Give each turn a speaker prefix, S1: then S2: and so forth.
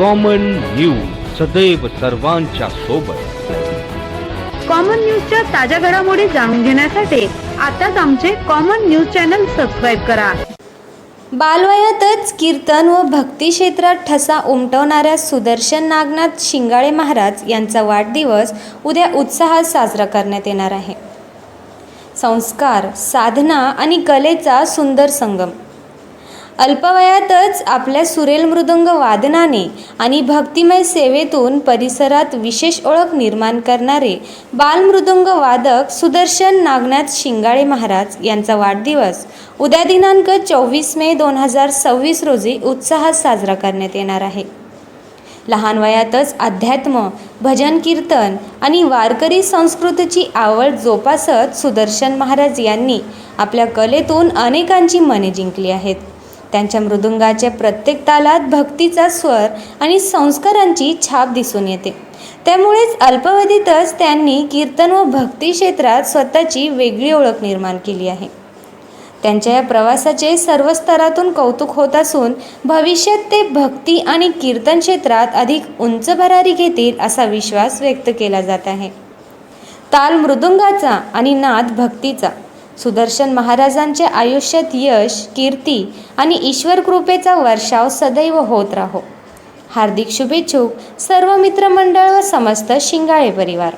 S1: Common news सदैव सर्वांच्या सोबत।
S2: कॉमन न्यूजच्या ताज्या घडामोडी जाणून घेण्यासाठी आताच आमचे कॉमन न्यूज चॅनल सबस्क्राइब करा।
S3: बालवयातच कीर्तन व भक्ती क्षेत्रात ठसा उमटवणाऱ्या सुदर्शन नागनाथ शिंगाळे महाराज यांचा वाढदिवस उद्या उत्साहात साजरा करण्यात येणार आहे। संस्कार, साधना आणि कलेचा सुंदर संगम। अल्पवयातच आपल्या सुरेल मृदंग वादनाने आणि भक्तिमय सेवेतून परिसरात विशेष ओळख निर्माण करणारे बालमृदंग वादक सुदर्शन नागनाथ शिंगाळे महाराज यांचा वाढदिवस उद्या दिनांक 24 मे 2026 रोजी उत्साहात साजरा करण्यात येणार आहे। लहान वयातच अध्यात्म, भजन कीर्तन आणि वारकरी संस्कृतीची आवड जोपासत सुदर्शन महाराज यांनी आपल्या कलेतून अनेकांची मने जिंकली आहेत। त्यांच्या मृदुंगाच्या प्रत्येक तालात भक्तीचा स्वर आणि संस्कारांची छाप दिसून येते। त्यामुळेच अल्पावधीतच त्यांनी कीर्तन व भक्ती क्षेत्रात स्वतःची वेगळी ओळख निर्माण केली आहे। त्यांच्या या प्रवासाचे सर्व स्तरातून कौतुक होत असून भविष्यात ते भक्ती आणि कीर्तन क्षेत्रात अधिक उंच भरारी घेतील असा विश्वास व्यक्त केला जात आहे। ताल मृदुंगाचा आणि नाद भक्तीचा सुदर्शन महाराजांच्या आयुष्यात यश, कीर्ती आणि ईश्वर कृपेचा वर्षाव सदैव होत राहो। हार्दिक शुभेच्छुक सर्व मित्रमंडळ व समस्त शिंगाळे परिवार।